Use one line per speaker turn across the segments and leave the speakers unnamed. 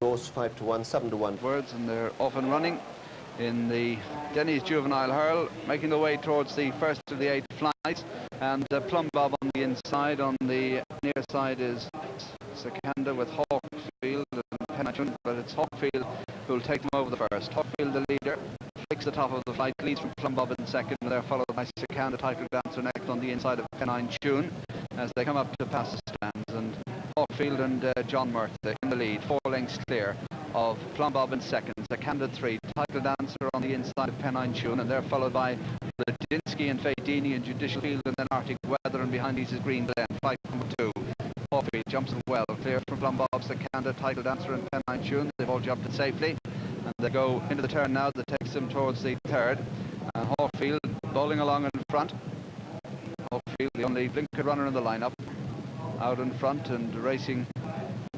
Gorse 5-1, 7-1.
Words, and they're off and running in the Denny's Juvenile hurl, making their way towards the first of the 8 flights, and Plum Bob on the inside. On the near side is Secanda with Hawkfield and Penachun, but it's Hawkfield who will take them over the first. Hawkfield, the leader, flicks the top of the flight, leads from Plum Bob in second, and they're followed by Secanda, title dancer, next on the inside of Penachun as they come up to pass the stands, and Hawkfield and John Murtha in the lead, 4 lengths clear of Plum Bob in second. Secanda 3, title dancer on the inside of Penachun, and they're followed by Radinsky and Faydini and Judicial Field, and then Arctic Weather, and behind these is Green Glen. Flight number 2. Hawkfield jumps in well, clear from Plum Bob, Secanda, title dancer, and Penachun. They've all jumped it safely, and they go into the turn now that takes them towards the third. Hawkfield bowling along in front. Hawkfield, the only blinker runner in the lineup, out in front and racing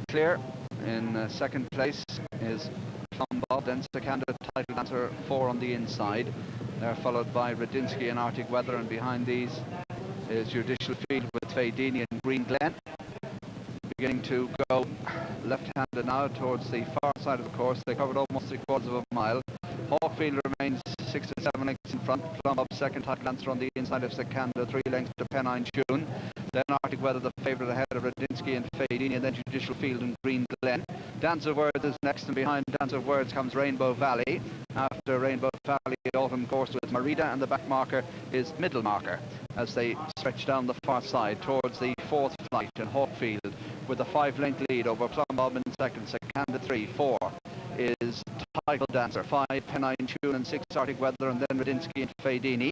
clear. In second place is Plum Bob, then Secanda, title dancer, 4 on the inside. They're followed by Radinsky and Arctic Weather, and behind these is Judicial Field with Faydini and Green Glen. Beginning to go left-handed now towards the far side of the course. They covered almost 3/4 of a mile. Hawkfield remains 6 to 7 lengths in front. Plum Bob second, title dancer on the inside of Secanda, 3 lengths to Penachun. Then Arctic Weather, the favourite, ahead of Radinsky and Faydini, and then Judicial Field and Green Glen. Dance of Words is next, and behind Dance of Words comes Rainbow Valley. After Rainbow Valley, Autumn Gorse with Marita, and the back marker is Middle Marker as they stretch down the far side towards the 4th flight. And Hawkfield with a 5-length lead over Plum Bob in second. Secanda 3, 4 is title dancer, 5 Penachun, and 6 Arctic Weather, and then Radinsky and Faydini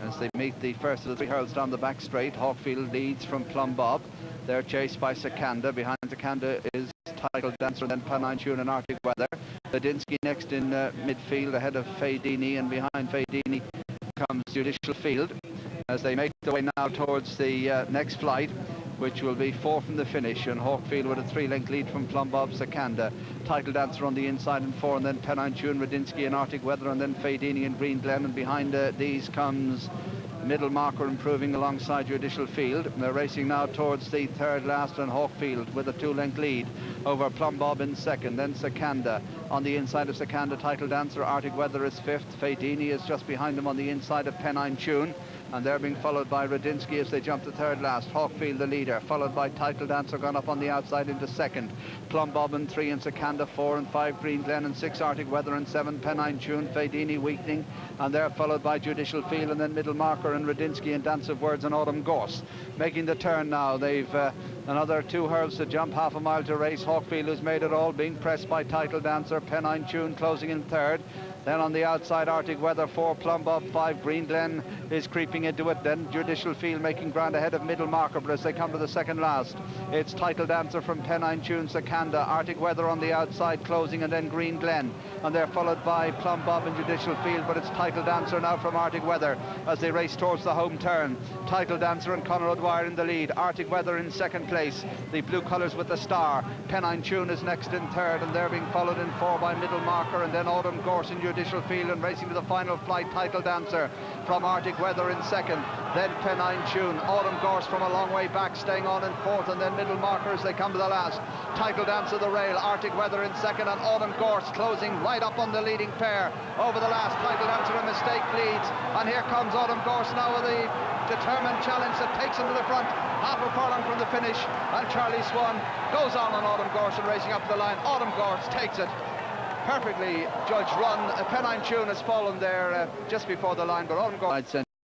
as they meet the first of the 3 hurls down the back straight. Hawkfield leads from Plum Bob. They're chased by Secanda. Behind Secanda is title dancer, and then Penachun and Arctic Weather. Radinsky next in midfield ahead of Faydini, and behind Faydini comes Judicial Field as they make their way now towards the next flight, which will be 4 from the finish. And Hawkfield with a 3-length lead from Plum Bob, Secanda, title dancer on the inside and 4, and then Penachun, Radinsky and Arctic Weather, and then Faydini and Green Glen, and behind these comes Middle Marker improving alongside Judicial Field. They're racing now towards the third last, and Hawkfield with a 2-length lead over Plum Bob in second. Then Secanda on the inside of Secanda, title dancer, Arctic Weather is 5th. Faydini is just behind them on the inside of Penachun, and they're being followed by Radinsky as they jump to third last. Hawkfield the leader, followed by title dancer, gone up on the outside into second. Plum Bob in 3, and Secanda 4, and 5 Green Glen, and 6 Arctic Weather, and 7 Penachun. Faydini weakening, and they're followed by Judicial Field, and then Middle Marker and Radinsky, and Dance of Words and Autumn Gorse making the turn now. They've another 2 hurls to jump, half a mile to race. Hawkfield has made it all, being pressed by title dancer, Penachun closing in third. Then on the outside, Arctic Weather 4, Plum Bob 5, Green Glen is creeping into it. Then Judicial Field making ground ahead of Middle Marker, but as they come to the second last, it's title dancer from Penachun, Secanda, Arctic Weather on the outside closing, and then Green Glen, and they're followed by Plum Bob and Judicial Field, but it's title dancer now from Arctic Weather as they race towards the home turn. Title dancer and Conor O'Dwyer in the lead, Arctic Weather in second place, the blue colours with the star. Penachun is next in third, and they're being followed in 4 by Middle Marker, and then Autumn Gorse and Judicial Field, and racing to the final flight, title dancer from Arctic Weather in second, then Penachun. Autumn Gorse from a long way back staying on in 4th, and then Middle Marker as they come to the last. Title dancer the rail, Arctic Weather in second, and Autumn Gorse closing right up on the leading pair over the last. Title dancer a mistake leads, and here comes Autumn Gorse now with a determined challenge that takes him to the front, half a furlong from the finish, and Charlie Swan goes on Autumn Gorse and racing up the line. Autumn Gorse takes it. Perfectly judged run. Penachun has fallen there just before the line, but Autumn Gorse